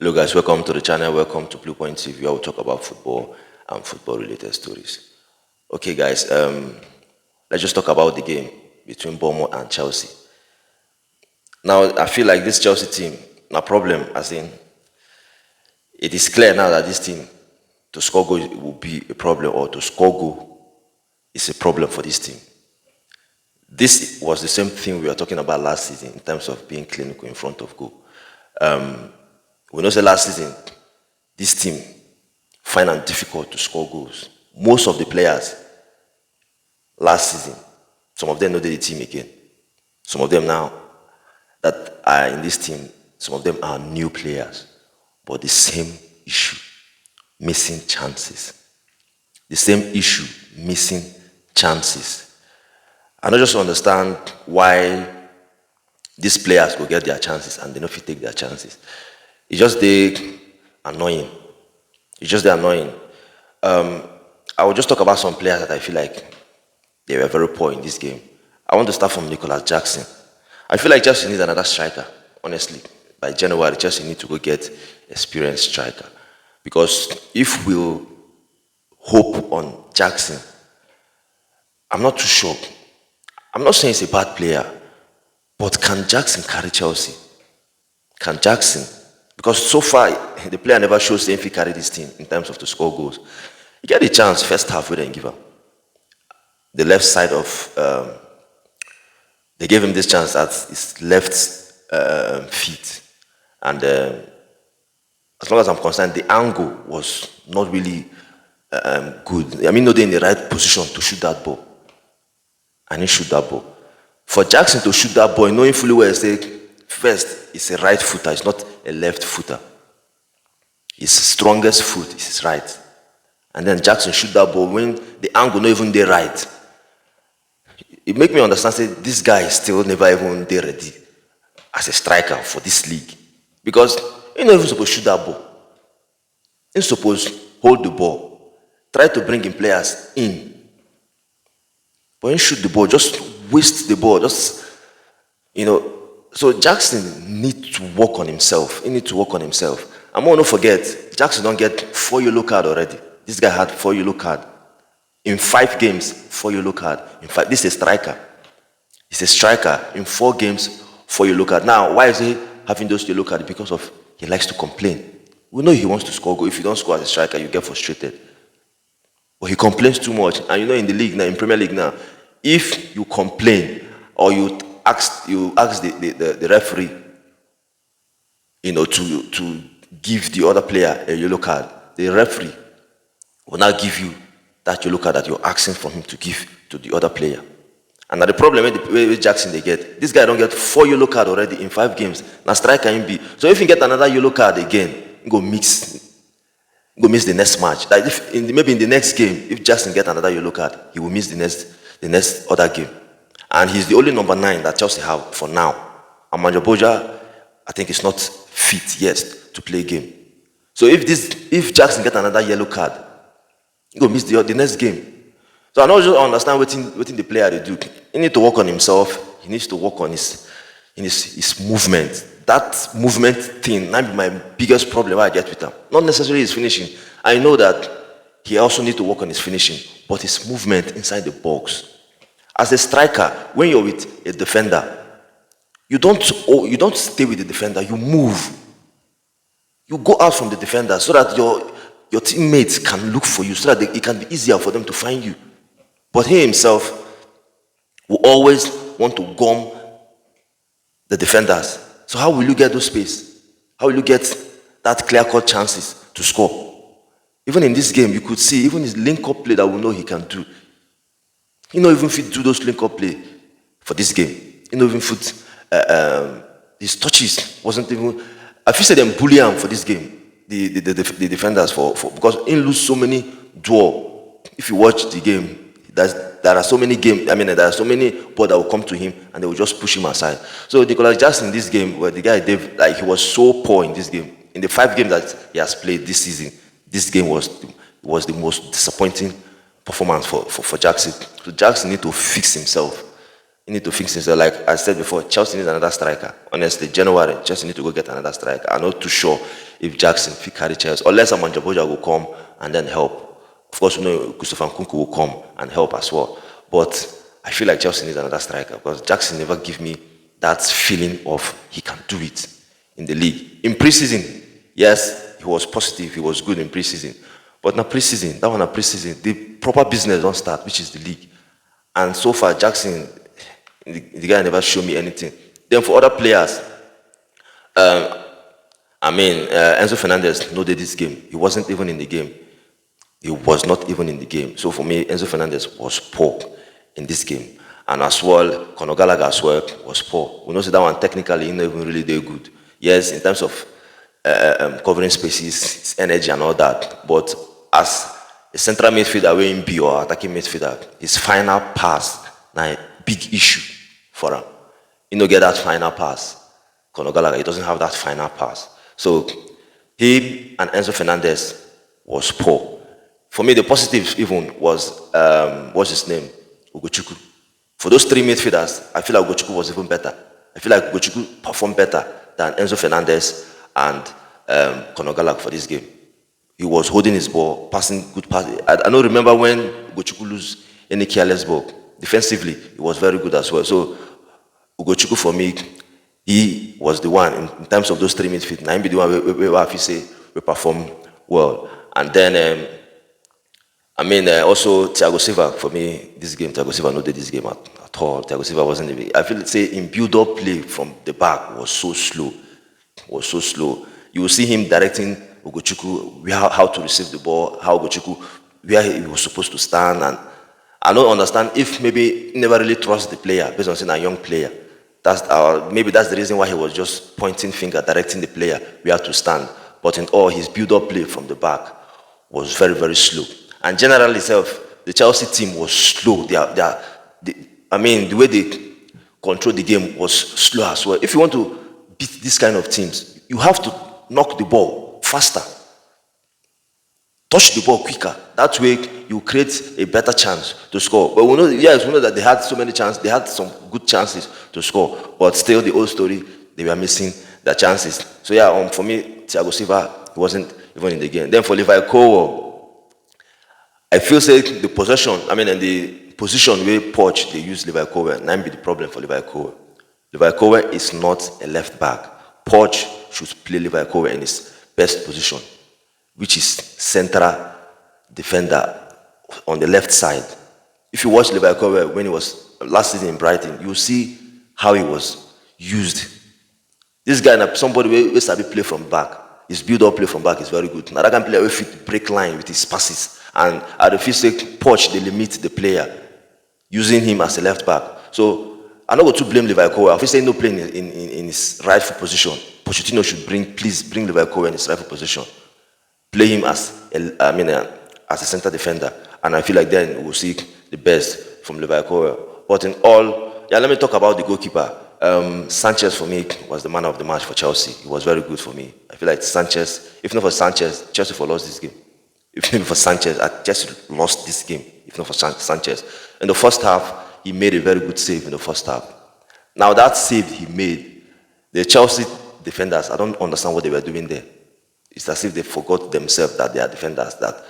Hello guys, welcome to the channel, welcome to Blue Point TV, where we talk about football and football related stories. Okay guys, let's just talk about the game between Bournemouth and Chelsea. Now I feel like this Chelsea team, no problem, as in it is clear now that this team to score goal will be a problem, or to score goal is a problem for this team. This was the same thing we were talking about last season in terms of being clinical in front of goal. We know that last season, this team find it difficult to score goals. Most of the players last season, some of them know the team again. Some of them now that are in this team, some of them are new players. But the same issue, missing chances. The same issue, missing chances. I don't just understand why these players will get their chances and they don't fit take their chances. It's just annoying. It's just annoying. I will just talk about some players that I feel like they were very poor in this game. I want to start from Nicholas Jackson. I feel like Chelsea needs another striker, honestly. By January, Chelsea need to go get experienced striker. Because if we'll hope on Jackson, I'm not too sure. I'm not saying he's a bad player, but can Jackson carry Chelsea? Can Jackson? Because so far, the player never shows if he carry this team in terms of to score goals. He get a chance first half, we didn't give him. The left side of, they gave him this chance at his left feet. And as long as I'm concerned, the angle was not really good. I mean, not in the right position to shoot that ball. And he shoot that ball. For Jackson to shoot that ball, knowing fully well, first, it's a right footer, it's not a left footer. His strongest foot is his right. And then Jackson shoot that ball when the angle not even there right. It make me understand, say, this guy is still never even there ready as a striker for this league. Because he's not even supposed to shoot that ball. He's supposed to hold the ball, try to bring in players in. But he shoot the ball, just waste the ball, just, So Jackson needs to work on himself. He needs to work on himself. I'm going to forget, Jackson don't get 4 yellow cards already. This guy had 4 yellow cards. In 5 games, 4 yellow cards. In fact, this is a striker. He's a striker. In 4 games, 4 yellow cards. Now, why is he having those yellow cards? Because of he likes to complain. We know he wants to score goal. If you don't score as a striker, you get frustrated. But he complains too much. And in the league now, in Premier League now, if you complain or you ask the referee, to give the other player a yellow card, the referee will now give you that yellow card that you're asking for him to give to the other player. And now the problem with Jackson they get, this guy don't get 4 yellow cards already in 5 games. Now striker him be. So if he get another yellow card again, he go miss the next match. Like maybe in the next game, if Jackson get another yellow card, he will miss the next other game. And he's the only number 9 that Chelsea have for now. And Manjoboja, I think, is not fit yet to play a game. So if Jackson get another yellow card, he will miss the next game. So I don't just understand what the player they do. He needs to work on himself. He needs to work on his movement. That movement thing might be my biggest problem I get with him. Not necessarily his finishing. I know that he also needs to work on his finishing, but his movement inside the box. As a striker, when you're with a defender, you don't stay with the defender, you move. You go out from the defender so that your teammates can look for you, so that it can be easier for them to find you. But he himself will always want to gum the defenders. So how will you get those space? How will you get that clear-cut chances to score? Even in this game, you could see, even his link-up play that we know he can do. He not even fit do those link-up play for this game. He not even fit, his touches wasn't even, I feel say them bully him for this game, the defenders, because he lose so many draw. If you watch the game, there are so many there are so many balls that will come to him and they will just push him aside. So Nicholas Jackson in this game, where the guy Dave, he was so poor in this game. In the 5 games that he has played this season, this game was the most disappointing performance for Jackson. So Jackson need to fix himself He need to fix himself. Like I said before, Chelsea needs another striker. Honestly, January, Chelsea need to go get another striker. I'm not too sure if Jackson fit carry Chelsea, unless Amanda Boja will come and then help. Of course, we know Christopher Nkunku will come and help as well. But I feel like Chelsea needs another striker because Jackson never give me that feeling of he can do it in the league. In preseason, yes, he was positive, he was good in preseason. But now preseason, that one na preseason, the proper business don't start, which is the league. And so far, Jackson, the guy never showed me anything. Then for other players, Enzo Fernandez no did this game. He wasn't even in the game. He was not even in the game. So for me, Enzo Fernandez was poor in this game. And as well, Conor Gallagher as well was poor. We know that one technically he not even really did good. Yes, in terms of covering spaces, energy and all that. But as a central midfielder, weighing B or attacking midfielder, his final pass now a big issue for him. He don't get that final pass. Conor Gallagher, he doesn't have that final pass. So him and Enzo Fernandez was poor. For me, the positive even was what's his name? Ugochukwu. For those three midfielders, I feel like Ugochukwu was even better. I feel like Ugochukwu performed better than Enzo Fernandez and Conor Gallagher for this game. He was holding his ball, passing good passes. I don't remember when Ugochukwu lose any careless ball. Defensively, he was very good as well. So Ugochukwu for me, he was the one in terms of those three midfielders. Now he be the one where I say we perform well. And then also Thiago Silva for me. This game, Thiago Silva not did this game at all. Thiago Silva wasn't even. I feel say in build-up play from the back was so slow. You will see him directing Ugochukwu how to receive the ball, how Ugochukwu where he was supposed to stand, and I don't understand if maybe he never really trust the player based on saying a young player. Maybe that's the reason why he was just pointing finger, directing the player where to stand. But in all, his build-up play from the back was very, very slow. And generally itself, the Chelsea team was slow. The way they controlled the game was slow as well. If you want to beat this kind of teams, you have to knock the ball faster. Touch the ball quicker. That way, you create a better chance to score. But we know that they had so many chances. They had some good chances to score. But still, the old story, they were missing their chances. So for me, Thiago Silva, he wasn't even in the game. Then for Levi Cole, I feel say the possession, and the position where Poch they use Levi Cole, now be the problem for Levi Cole. Levi Cole is not a left back. Poch should play Levi Cole in his best position, which is central defender on the left side. If you watch Levi Cole when he was last season in Brighton, you will see how he was used. This guy, somebody who sabi play from back. His build-up play from back is very good. Now that can play with break line with his passes. And at the physical Poch, they limit the player, using him as a left back. So I'm not going to blame Levi Cole. If he say no playing in his rightful position, Pochettino should please bring Levi Cole in his rightful position. Play him as a center defender. And I feel like then we'll see the best from Levi Cole. But in all, let me talk about the goalkeeper. Sanchez for me was the man of the match for Chelsea. He was very good for me. I feel like Sanchez, if not for Sanchez, Chelsea would have lost this game. If not for Sanchez, I just lost this game. If not for Sanchez. In the first half, he made a very good save in the first half. Now that save he made, the Chelsea defenders, I don't understand what they were doing there. It's as if they forgot themselves that they are defenders, that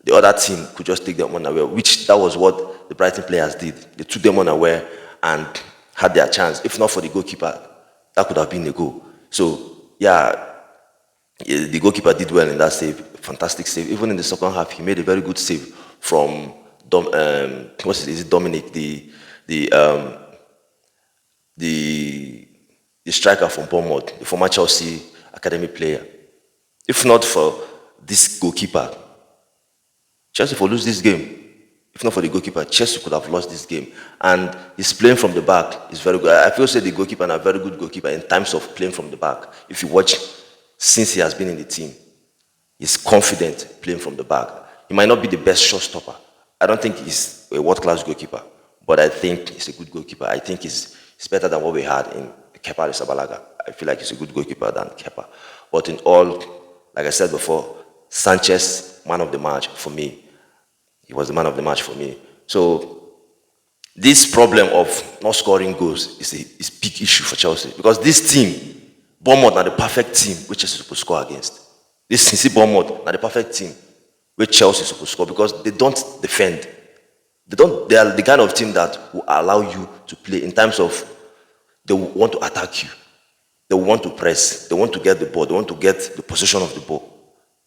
the other team could just take them unaware, which that was what the Brighton players did. They took them unaware and had their chance. If not for the goalkeeper, that could have been a goal. So, the goalkeeper did well in that save. Fantastic save. Even in the second half, he made a very good save from Dominic, the striker from Bournemouth, the former Chelsea academy player. If not for this goalkeeper, Chelsea would lose this game. If not for the goalkeeper, Chelsea could have lost this game. And his playing from the back is very good. I feel say the goalkeeper is a very good goalkeeper in terms of playing from the back. If you watch, since he has been in the team, he's confident playing from the back. He might not be the best shot stopper. I don't think he's a world-class goalkeeper, but I think he's a good goalkeeper. I think he's better than what we had in Kepa Arrizabalaga. I feel like he's a good goalkeeper than Kepa. But in all, like I said before, Sanchez, man of the match for me. He was the man of the match for me. So, This problem of not scoring goals is big issue for Chelsea because this team, Bournemouth, are the perfect team which Chelsea is supposed to score against. This you see Bournemouth are the perfect team which Chelsea is supposed to score because they don't defend. They are the kind of team that will allow you to play in terms of they want to attack you. They want to press. They want to get the ball. They want to get the possession of the ball.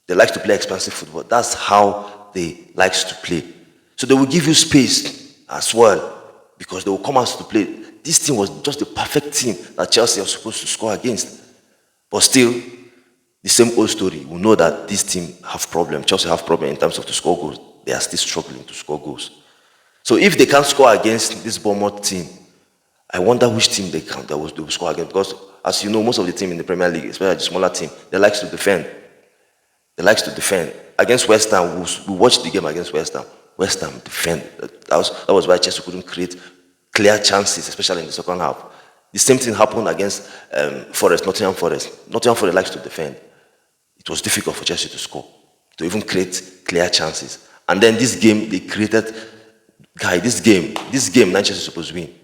They like to play expansive football. That's how they like to play. So they will give you space as well because they will come out to play. This team was just the perfect team that Chelsea was supposed to score against. But still, the same old story. We know that this team have problem. Chelsea have problem in terms of to score goals. They are still struggling to score goals. So if they can't score against this Bournemouth team, I wonder which team they will score against. Because as you know, most of the team in the Premier League, especially the smaller team, they like to defend. They like to defend. Against West Ham, we watched the game against West Ham. West Ham defend. That was why Chelsea couldn't create clear chances, especially in the second half. The same thing happened against Nottingham Forest. Nottingham Forest likes to defend. It was difficult for Chelsea to score, to even create clear chances. And then this game, they created, this game, Chelsea is supposed to win.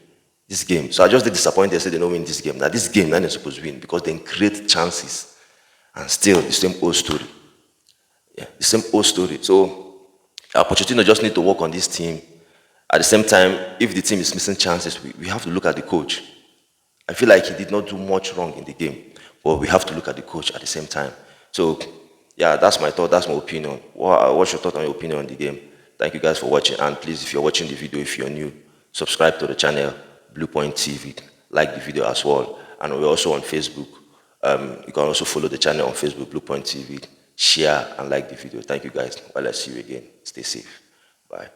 This game. So I just did disappointed. They said they don't win this game. Now this game, they're supposed to win because they create chances. And still, the same old story. Yeah, the same old story. So Pochettino just need to work on this team. At the same time, if the team is missing chances, we have to look at the coach. I feel like he did not do much wrong in the game, but we have to look at the coach at the same time. So, yeah, that's my thought, that's my opinion. What's your thought on your opinion on the game? Thank you guys for watching, and please, if you're watching the video, if you're new, subscribe to the channel, Blue Point TV, like the video as well, and we're also on Facebook. You can also follow the channel on Facebook, Blue Point TV, share and like the video. Thank you guys. Well, I'll see you again. Stay safe. Bye.